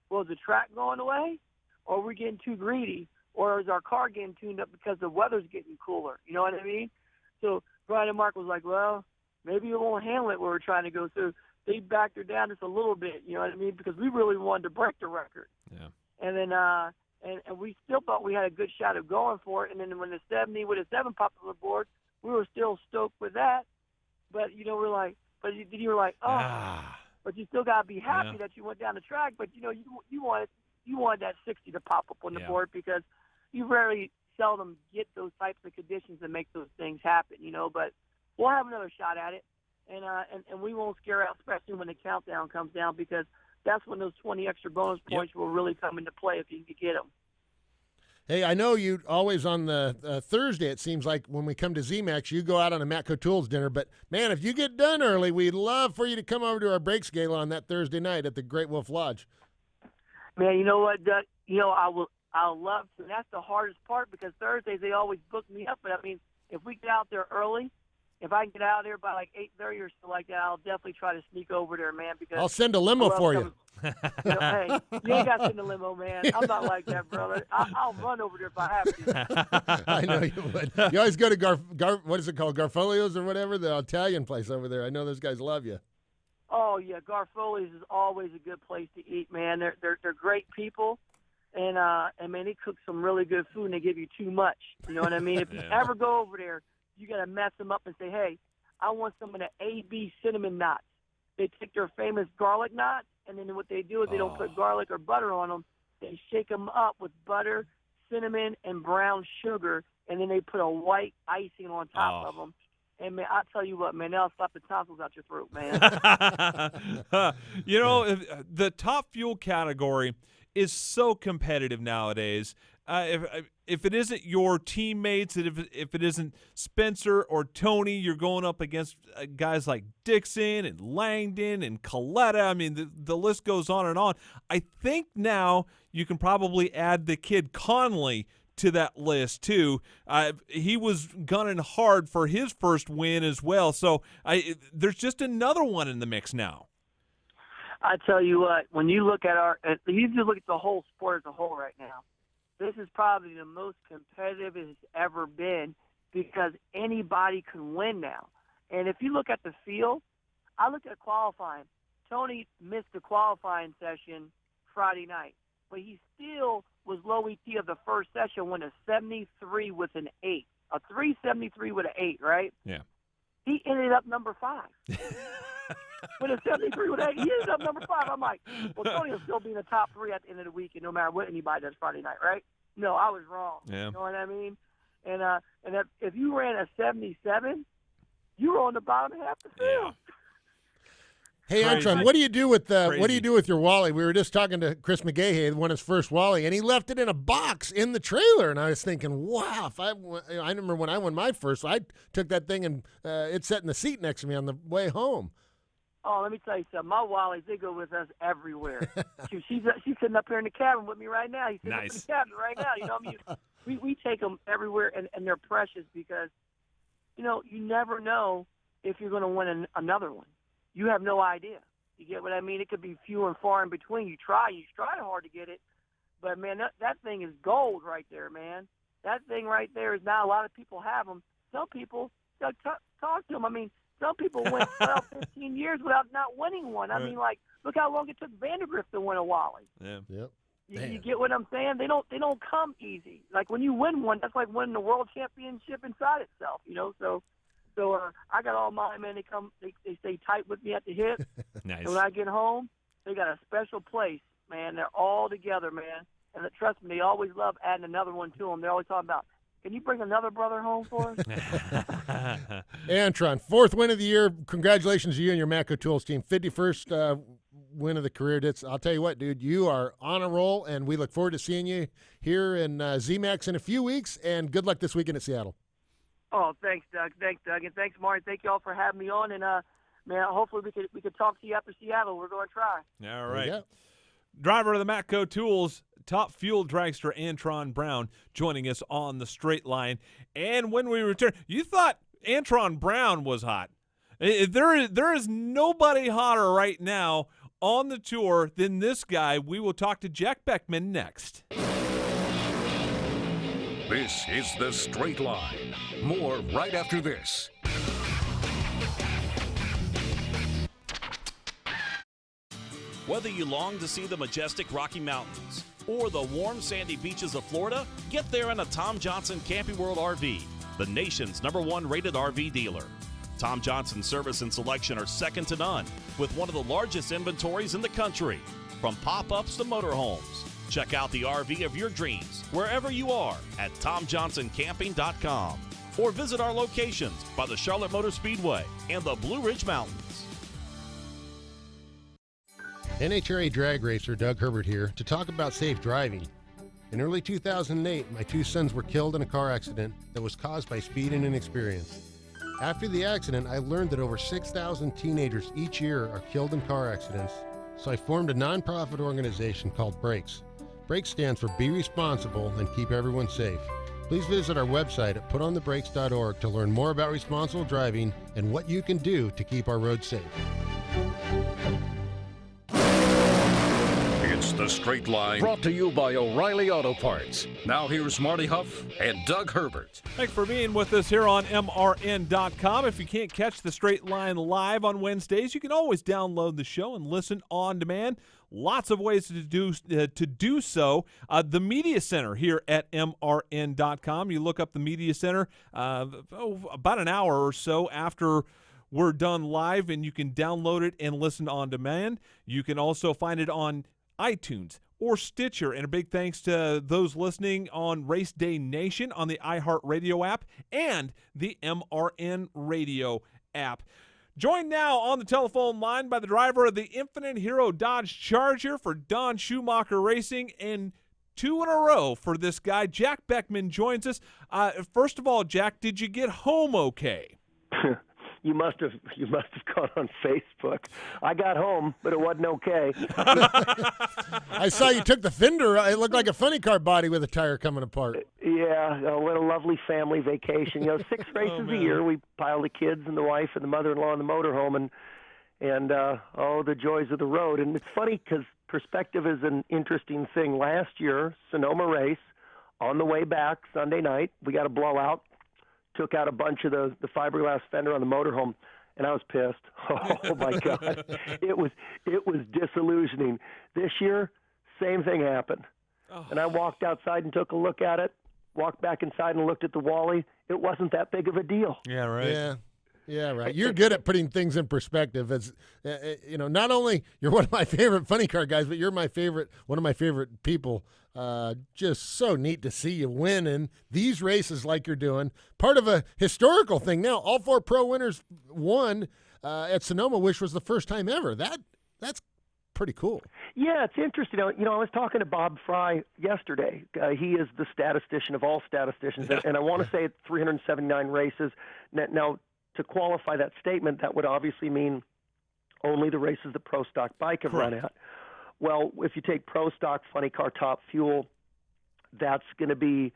well, is the track going away, or are we getting too greedy, or is our car getting tuned up because the weather's getting cooler? You know what I mean? So Brian and Mark was like, well, maybe it won't handle it where we're trying to go through. They backed her down just a little bit, you know what I mean? Because we really wanted to break the record. Yeah. And then and we still thought we had a good shot of going for it. And then when the 70 with a 7 popped on the board, we were still stoked with that. But, you know, we're like, but you were like, but you still got to be happy that you went down the track. But, you know, you wanted that 60 to pop up on the board because you very seldom get those types of conditions that make those things happen, you know. But we'll have another shot at it. And we won't scare out, especially when the countdown comes down, because that's when those 20 extra bonus points will really come into play if you can get them. Hey, I know you always on the Thursday, it seems like when we come to ZMAX, you go out on a Matco Tools dinner. But, man, if you get done early, we'd love for you to come over to our Breaks Gala on that Thursday night at the Great Wolf Lodge. Man, you know what, Doug? You know, I'll love to. That's the hardest part because Thursdays they always book me up. But, I mean, if we get out there early, if I can get out there by like 8:30 or something like that, I'll definitely try to sneak over there, man. Because I'll send a limo for you. You know, hey, you ain't got to send a limo, man. I'm not like that, brother. I'll run over there if I have to. I know you would. You always go to what is it called, Garfolio's or whatever, the Italian place over there. I know those guys love you. Oh yeah, Garfolio's is always a good place to eat, man. They're great people, and man, they cook some really good food and they give you too much. You know what I mean? If you ever go over there, you got to mess them up and say, hey, I want some of the AB cinnamon knots. They take their famous garlic knots, and then what they do is they don't put garlic or butter on them. They shake them up with butter, cinnamon, and brown sugar, and then they put a white icing on top of them. And, man, I'll tell you what, man, they'll slap the tonsils out your throat, man. You know, the Top Fuel category is so competitive nowadays. If it isn't your teammates, if it isn't Spencer or Tony, you're going up against guys like Dixon and Langdon and Coletta. I mean, the list goes on and on. I think now you can probably add the kid Conley to that list too. He was gunning hard for his first win as well. So there's just another one in the mix now. I tell you what, when you look at you just look at the whole sport as a whole right now, this is probably the most competitive it's ever been because anybody can win now. And if you look at the field, I look at qualifying. Tony missed the qualifying session Friday night, but he still was low ET of the first session, went a 73 with an 8, a 373 with an 8, right? Yeah. He ended up number 5. With a 73 with 8, he ended up number 5. I'm like, well, Tony will still be in the top 3 at the end of the week, and no matter what anybody does Friday night, right? No, I was wrong. Yeah. You know what I mean? And if you ran a 77, you were on the bottom half of the field. Hey, Antron, what do you do with your Wally? We were just talking to Chris McGaha, who won his first Wally, and he left it in a box in the trailer. And I was thinking, wow! I remember when I won my first, I took that thing and it sat in the seat next to me on the way home. Oh, let me tell you something. My Wallies, they go with us everywhere. She's sitting up here in the cabin with me right now. He's sitting up in the cabin right now. You know what I mean? We take them everywhere, and they're precious because, you know, you never know if you're going to win another one. You have no idea. You get what I mean? It could be few and far in between. You try hard to get it, but man, that thing is gold right there, man. That thing right there is not a lot of people have them. Some people talk to them. I mean, some people went 12, 15 years without not winning one. I mean, like, look how long it took Vandergrift to win a Wally. Yeah. Yep. You get what I'm saying? They don't come easy. Like when you win one, that's like winning the world championship inside itself, you know. So I got all mine, man. They stay tight with me at the hip. Nice. And when I get home, they got a special place, man. They're all together, man. And trust me, they always love adding another one to them. They're always talking about, can you bring another brother home for us? Antron, 4th win of the year. Congratulations to you and your Matco Tools team. 51st win of the career. I'll tell you what, dude, you are on a roll, and we look forward to seeing you here in ZMAX in a few weeks, and good luck this weekend at Seattle. Oh, thanks, Doug. And thanks, Marty. Thank you all for having me on, and man, hopefully we could talk to you after Seattle. We're going to try. All right. Driver of the Matco Tools, top fuel dragster Antron Brown, joining us on the straight line. And when we return, you thought Antron Brown was hot. There is nobody hotter right now on the tour than this guy. We will talk to Jack Beckman next. This is The Straight Line. More right after this. Whether you long to see the majestic Rocky Mountains or the warm sandy beaches of Florida, get there in a Tom Johnson Camping World RV, the nation's #1 rated RV dealer. Tom Johnson's service and selection are second to none, with one of the largest inventories in the country, from pop-ups to motorhomes. Check out the RV of your dreams wherever you are at TomJohnsonCamping.com or visit our locations by the Charlotte Motor Speedway and the Blue Ridge Mountains. NHRA drag racer Doug Herbert here to talk about safe driving. In early 2008, my 2 sons were killed in a car accident that was caused by speed and inexperience. After the accident, I learned that over 6,000 teenagers each year are killed in car accidents, so I formed a nonprofit organization called Brakes. Brakes stands for Be Responsible and Keep Everyone Safe. Please visit our website at putonthebrakes.org to learn more about responsible driving and what you can do to keep our roads safe. It's The Straight Line, brought to you by O'Reilly Auto Parts. Now here's Marty Huff and Doug Herbert. Thanks for being with us here on MRN.com. If you can't catch The Straight Line live on Wednesdays, you can always download the show and listen on demand. Lots of ways to do so. The Media Center here at MRN.com. You look up the Media Center about an hour or so after we're done live, and you can download it and listen on demand. You can also find it on iTunes or Stitcher. And a big thanks to those listening on Race Day Nation on the iHeartRadio app and the MRN Radio app. Joined now on the telephone line by the driver of the Infinite Hero Dodge Charger for Don Schumacher Racing, and 2 in a row for this guy. Jack Beckman joins us. First of all, Jack, did you get home okay? You must have gone on Facebook. I got home, but it wasn't okay. I saw you took the fender. It looked like a funny car body with a tire coming apart. Yeah, what a lovely family vacation. 6 races a year. We pile the kids and the wife and the mother-in-law in the motorhome, and the joys of the road. And it's funny because perspective is an interesting thing. Last year, Sonoma race, on the way back Sunday night, we got a blowout. Took out a bunch of the fiberglass fender on the motorhome, and I was pissed. Oh my God, it was disillusioning. This year, same thing happened, and I walked outside and took a look at it. Walked back inside and looked at the Wally. It wasn't that big of a deal. Yeah, right. Yeah, right. You're good at putting things in perspective. As not only you're one of my favorite funny car guys, but you're one of my favorite people. Just so neat to see you win in these races like you're doing. Part of a historical thing now. All 4 pro winners won at Sonoma, which was the first time ever. That's pretty cool. Yeah, it's interesting. I was talking to Bob Fry yesterday. He is the statistician of all statisticians, and I want to say it's 379 races. Now, to qualify that statement, that would obviously mean only the races that Pro Stock Bike have run at. Well, if you take Pro Stock, Funny Car, Top Fuel, that's going to be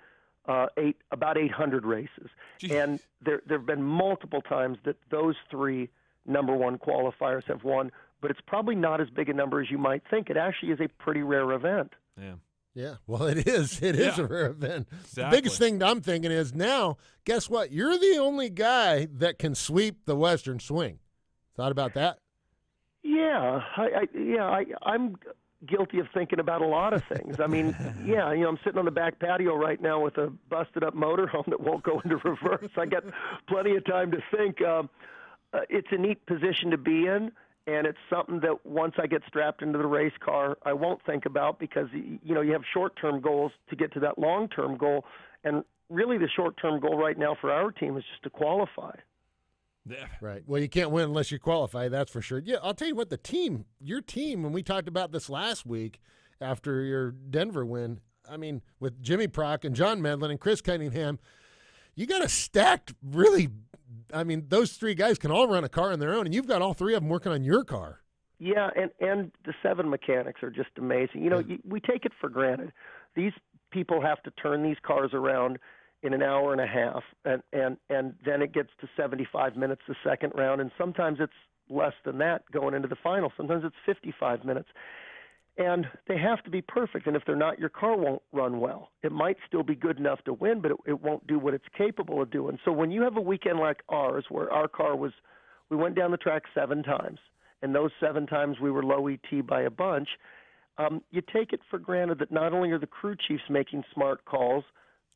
about 800 races. Jeez. And there have been multiple times that those 3 #1 qualifiers have won, but it's probably not as big a number as you might think. It actually is a pretty rare event. Yeah. Yeah, well, it is. It is a rare event. Exactly. The biggest thing I'm thinking is now, guess what? You're the only guy that can sweep the Western Swing. Thought about that? Yeah, I'm guilty of thinking about a lot of things. I mean, I'm sitting on the back patio right now with a busted-up motorhome that won't go into reverse. I got plenty of time to think. It's a neat position to be in. And it's something that once I get strapped into the race car, I won't think about because, you have short-term goals to get to that long-term goal. And really the short-term goal right now for our team is just to qualify. Yeah. Right. Well, you can't win unless you qualify, that's for sure. Yeah, I'll tell you what, your team, when we talked about this last week after your Denver win, I mean, with Jimmy Prock and John Medlin and Chris Cunningham, you got a stacked, really – I mean, those three guys can all run a car on their own, and you've got all three of them working on your car. Yeah, and the 7 mechanics are just amazing. We take it for granted. These people have to turn these cars around in an hour and a half, and then it gets to 75 minutes the second round, and sometimes it's less than that going into the final. Sometimes it's 55 minutes. And they have to be perfect, and if they're not, your car won't run well. It might still be good enough to win, but it won't do what it's capable of doing. So when you have a weekend like ours, where our car we went down the track 7 times, and those 7 times we were low ET by a bunch, you take it for granted that not only are the crew chiefs making smart calls,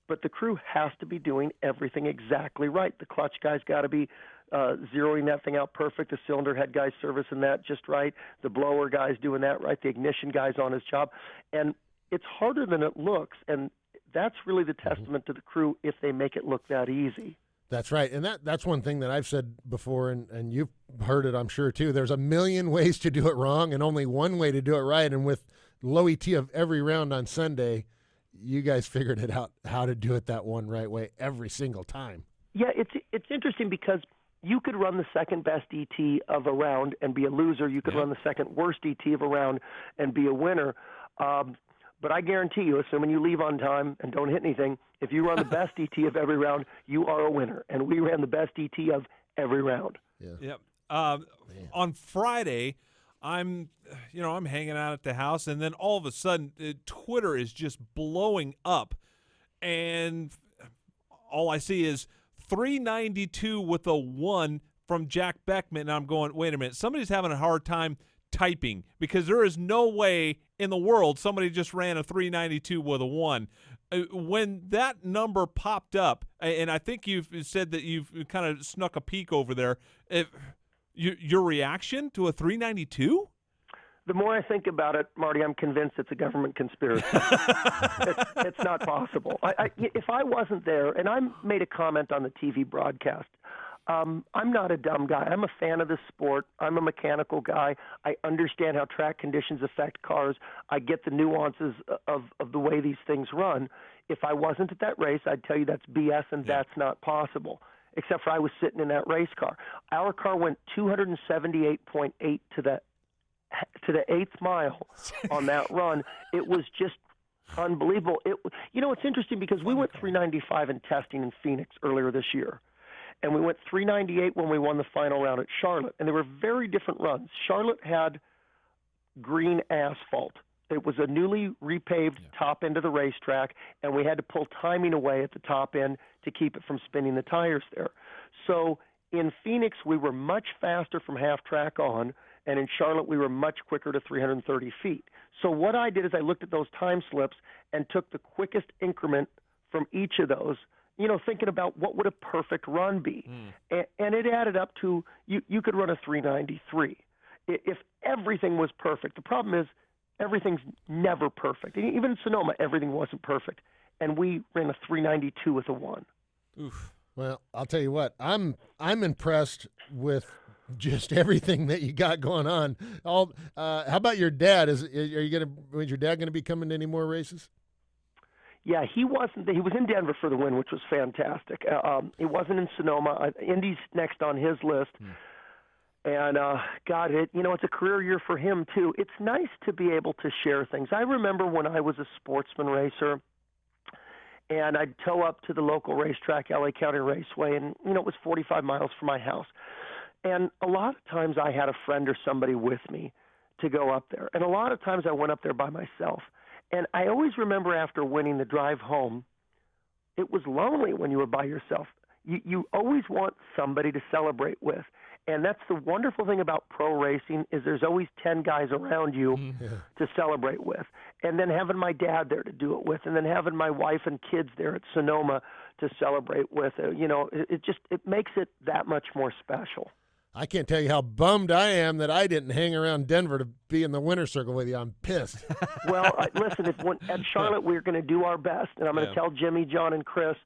but the crew has to be doing everything exactly right. The clutch guy's got to be zeroing that thing out perfect. The cylinder head guy's servicing that just right. The blower guy's doing that right. The ignition guy's on his job. And it's harder than it looks, and that's really the testament to the crew if they make it look that easy. That's right. And that's one thing that I've said before, and you've heard it, I'm sure, too. There's a million ways to do it wrong and only one way to do it right. And with low ET of every round on Sunday, you guys figured it out how to do it that one right way every single time. Yeah, it's interesting because you could run the second best ET of a round and be a loser. You could run the second worst ET of a round and be a winner. But I guarantee you, assuming you leave on time and don't hit anything, if you run the best ET of every round, you are a winner. And we ran the best ET of every round. Yeah. Yep. On Friday, I'm hanging out at the house, and then all of a sudden, Twitter is just blowing up, and all I see is 392 with a 1 from Jack Beckman, and I'm going, wait a minute, somebody's having a hard time typing because there is no way in the world somebody just ran a 392 with a 1. When that number popped up, and I think you've said that you've kind of snuck a peek over there, your reaction to a 392? The more I think about it, Marty, I'm convinced it's a government conspiracy. It's not possible. If I wasn't there, and I made a comment on the TV broadcast, I'm not a dumb guy. I'm a fan of the sport. I'm a mechanical guy. I understand how track conditions affect cars. I get the nuances of the way these things run. If I wasn't at that race, I'd tell you that's BS and that's not possible, except for I was sitting in that race car. Our car went 278.8 to the 8th mile on that run. It was just unbelievable. It's interesting because we went 395 in testing in Phoenix earlier this year, and we went 398 when we won the final round at Charlotte, and they were very different runs. Charlotte had green asphalt. It was a newly repaved top end of the racetrack, and we had to pull timing away at the top end to keep it from spinning the tires there. So in Phoenix, we were much faster from half track on, and in Charlotte, we were much quicker to 330 feet. So what I did is I looked at those time slips and took the quickest increment from each of those, thinking about what would a perfect run be. And it added up to, you could run a 393. If everything was perfect. The problem is everything's never perfect. Even in Sonoma, everything wasn't perfect. And we ran a 392 with a 1. Oof. Well, I'll tell you what, I'm impressed with just everything that you got going on. How about your dad? Is your dad gonna be coming to any more races? Yeah, he wasn't. He was in Denver for the win, which was fantastic. He wasn't in Sonoma. Indy's next on his list. And, it's a career year for him, too. It's nice to be able to share things. I remember when I was a sportsman racer, and I'd tow up to the local racetrack, LA County Raceway, and, it was 45 miles from my house. And a lot of times I had a friend or somebody with me to go up there. And a lot of times I went up there by myself. And I always remember after winning the drive home, it was lonely when you were by yourself. You always want somebody to celebrate with. And that's the wonderful thing about pro racing is there's always 10 guys around you to celebrate with. And then having my dad there to do it with, and then having my wife and kids there at Sonoma to celebrate with. It makes it that much more special. I can't tell you how bummed I am that I didn't hang around Denver to be in the winner's circle with you. I'm pissed. Well, listen, at Charlotte, we're going to do our best, and I'm going to tell Jimmy, John, and Chris,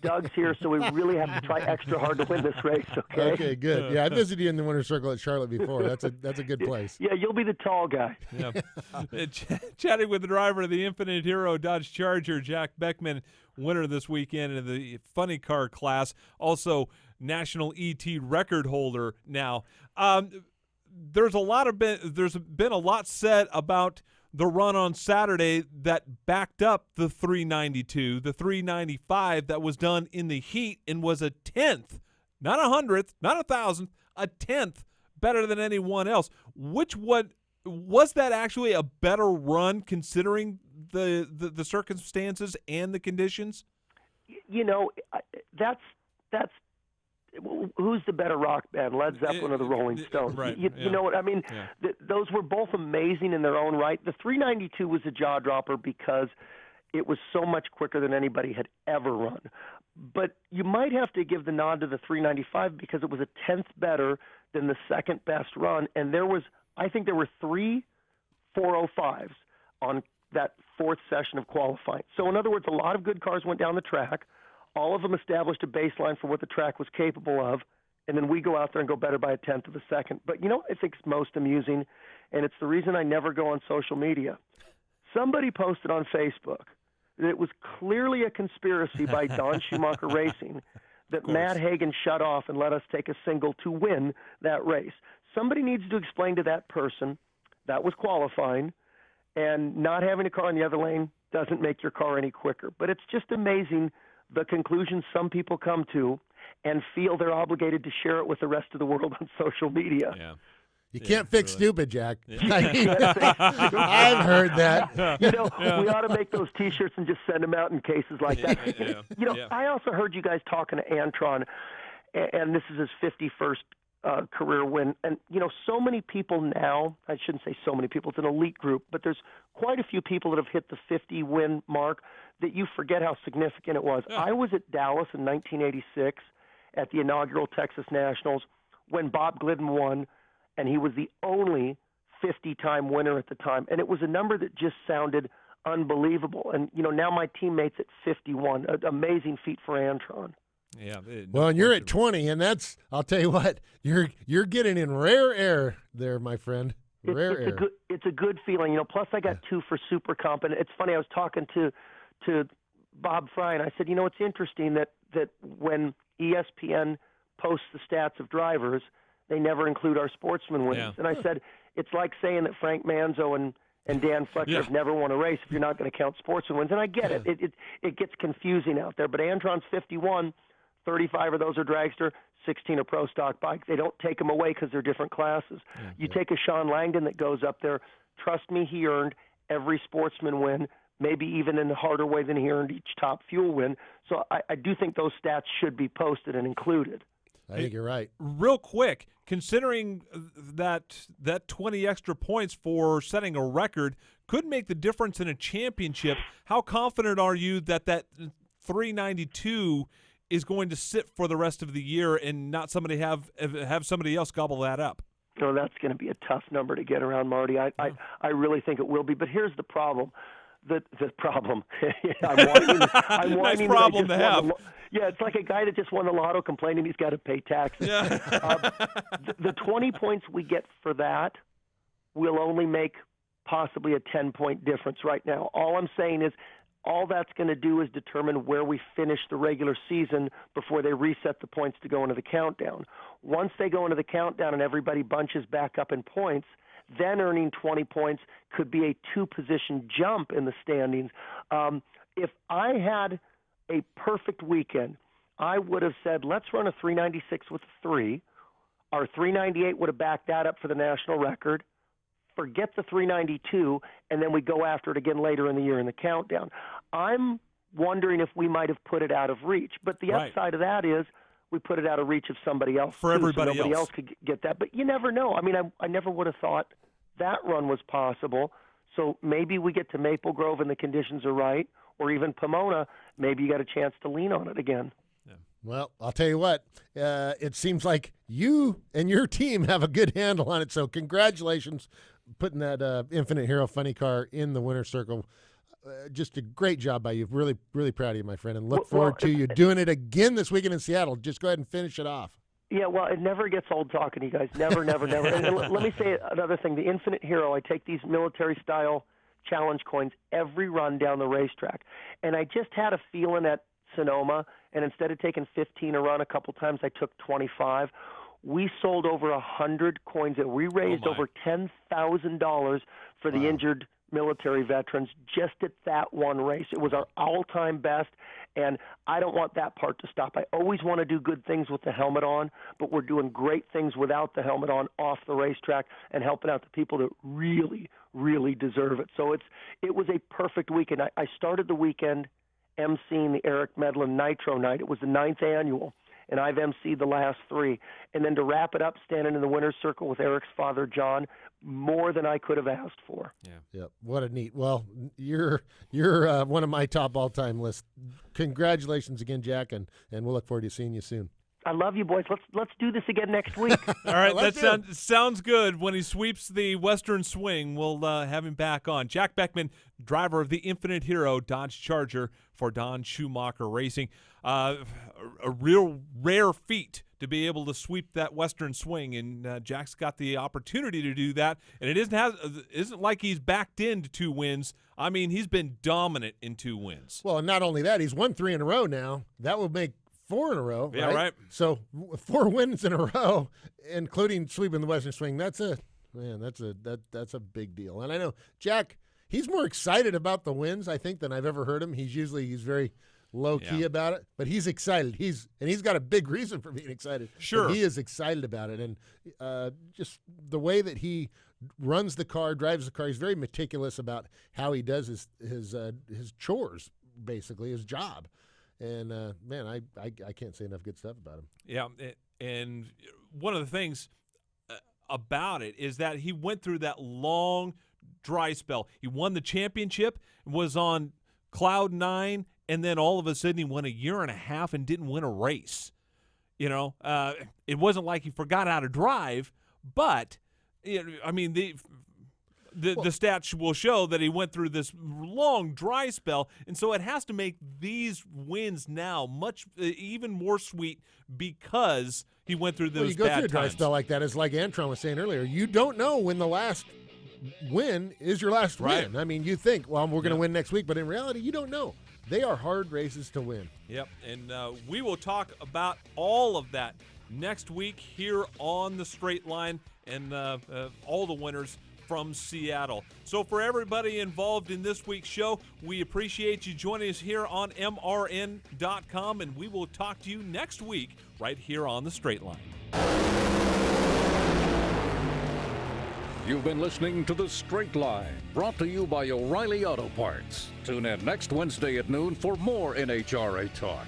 Doug's here, so we really have to try extra hard to win this race, okay? Okay, good. Yeah, I visited you in the winner's circle at Charlotte before. That's a good place. Yeah, you'll be the tall guy. Yeah. Chatting with the driver of the Infinite Hero Dodge Charger, Jack Beckman, winner this weekend in the funny car class. Also, national ET record holder now. There's been a lot said about the run on Saturday that backed up the 392, the 395 that was done in the heat and was a 10th, not a 100th, not a 1,000th, a 10th better than anyone else. Was that actually a better run considering the circumstances and the conditions? That's who's the better rock band, Led Zeppelin or the Rolling Stones? Right. You know what I mean? Yeah. Those were both amazing in their own right. The 392 was a jaw dropper because it was so much quicker than anybody had ever run. But you might have to give the nod to the 395 because it was a 10th better than the second best run, and I think there were 3 405s on that fourth session of qualifying. So in other words, a lot of good cars went down the track. All of them established a baseline for what the track was capable of, and then we go out there and go better by a 10th of a second. But you know what I think is most amusing, and it's the reason I never go on social media. Somebody posted on Facebook that it was clearly a conspiracy by Don Schumacher Racing that Matt Hagan shut off and let us take a single to win that race. Somebody needs to explain to that person that was qualifying, and not having a car in the other lane doesn't make your car any quicker. But it's just amazing the conclusions some people come to and feel they're obligated to share it with the rest of the world on social media. Yeah. You can't fix stupid, Jack. I've heard that. We ought to make those T-shirts and just send them out in cases like that. I also heard you guys talking to Antron, and this is his 51st career win. And, so many people now, I shouldn't say so many people, it's an elite group, but there's quite a few people that have hit the 50-win mark that you forget how significant it was. I was at Dallas in 1986 at the inaugural Texas Nationals when Bob Glidden won, and he was the only 50-time winner at the time. And it was a number that just sounded unbelievable. And, now my teammate's at 51, an amazing feat for Antron. Yeah. Well, and you're at 20, and that's, I'll tell you what, you're getting in rare air there, my friend. It's a good feeling. Plus I got 2 for Super Comp. And it's funny, I was talking to Bob Fry, and I said, it's interesting that when ESPN posts the stats of drivers, they never include our sportsman wins. Yeah. And I said, it's like saying that Frank Manzo and Dan Fletcher have never won a race if you're not going to count sportsman wins. And I get it. It gets confusing out there. But Antron's 51, 35 of those are dragster, 16 are pro stock bike. They don't take them away because they're different classes. Yeah. You take a Sean Langdon that goes up there, trust me, he earned every sportsman win, maybe even in a harder way than he earned each top fuel win. So I do think those stats should be posted and included. I think you're right. Real quick, considering that 20 extra points for setting a record could make the difference in a championship, how confident are you that 392 is going to sit for the rest of the year and not somebody have somebody else gobble that up? That's going to be a tough number to get around, Marty. I really think it will be. But here's the problem. The problem. I'm whining. Nice problem to have. Yeah, it's like a guy that just won the lotto complaining he's got to pay taxes. Yeah. The 20 points we get for that will only make possibly a 10-point difference right now. All I'm saying is all that's going to do is determine where we finish the regular season before they reset the points to go into the countdown. Once they go into the countdown and everybody bunches back up in points, then earning 20 points could be a 2-position jump in the standings. If I had a perfect weekend, I would have said, let's run a 396 with a 3. Our 398 would have backed that up for the national record. Forget the 392, and then we go after it again later in the year in the countdown. I'm wondering if we might have put it out of reach. But the upside of that is we put it out of reach of somebody else. For everybody so nobody else could get that. But you never know. I mean, I never would have thought that run was possible. So maybe we get to Maple Grove and the conditions are right, or even Pomona, maybe you got a chance to lean on it again. Well, I'll tell you what, it seems like you and your team have a good handle on it, so congratulations putting that Infinite Hero funny car in the winner's circle. Just a great job by you. Really, really proud of you, my friend, and look forward to you doing it again this weekend in Seattle. Just go ahead and finish it off. Yeah, well, it never gets old talking to you guys. Never, never, never. And let me say another thing. The Infinite Hero, I take these military-style challenge coins every run down the racetrack. And I just had a feeling at Sonoma, and instead of taking 15 a run a couple times, I took 25. We sold over 100 coins, and we raised over $10,000 for the injured military veterans just at that one race. It was our all-time best, and I don't want that part to stop. I always want to do good things with the helmet on, but we're doing great things without the helmet on off the racetrack and helping out the people that really, really deserve it. So it was a perfect weekend. I started the weekend emceeing the Eric Medlin Nitro Night. It was the 9th annual, and I've emceed the last 3. And then to wrap it up, standing in the winner's circle with Eric's father, John, more than I could have asked for. Yeah. What a neat. Well, you're one of my top all-time lists. Congratulations again, Jack, and we'll look forward to seeing you soon. I love you, boys. Let's do this again next week. All right, that sounds good. When he sweeps the Western Swing, we'll have him back on. Jack Beckman, driver of the Infinite Hero Dodge Charger for Don Schumacher Racing. A real rare feat to be able to sweep that Western Swing, and Jack's got the opportunity to do that. And it isn't like he's backed into 2 wins. I mean, he's been dominant in 2 wins. Well, and not only that, he's won 3 in a row now. That will make 4 in a row, Yeah, right. So 4 wins in a row, including sweeping the Western Swing. That's a big deal. And I know Jack, he's more excited about the wins, I think, than I've ever heard him. He's very low key about it, but he's excited. He's got a big reason for being excited. Sure, he is excited about it, and just the way that he runs the car, drives the car. He's very meticulous about how he does his chores, basically his job. And, man, I can't say enough good stuff about him. Yeah, and one of the things about it is that he went through that long dry spell. He won the championship, was on cloud 9, and then all of a sudden he went a year and a half and didn't win a race. You know, it wasn't like he forgot how to drive, but, I mean, the stats will show that he went through this long dry spell, and so it has to make these wins now even more sweet because he went through those bad times. You go through a dry spell like that, it's like Antron was saying earlier. You don't know when the last win is your last win. I mean, you think, well, we're going to win next week, but in reality, you don't know. They are hard races to win. Yep, and we will talk about all of that next week here on The Straight Line and all the winners from Seattle. So for everybody involved in this week's show, we appreciate you joining us here on MRN.com, and we will talk to you next week right here on The Straight Line. You've been listening to The Straight Line, brought to you by O'Reilly Auto Parts. Tune in next Wednesday at noon for more NHRA talk.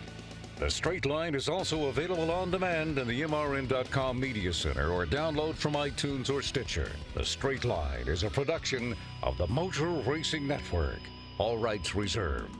The Straight Line is also available on demand in the MRN.com Media Center or download from iTunes or Stitcher. The Straight Line is a production of the Motor Racing Network. All rights reserved.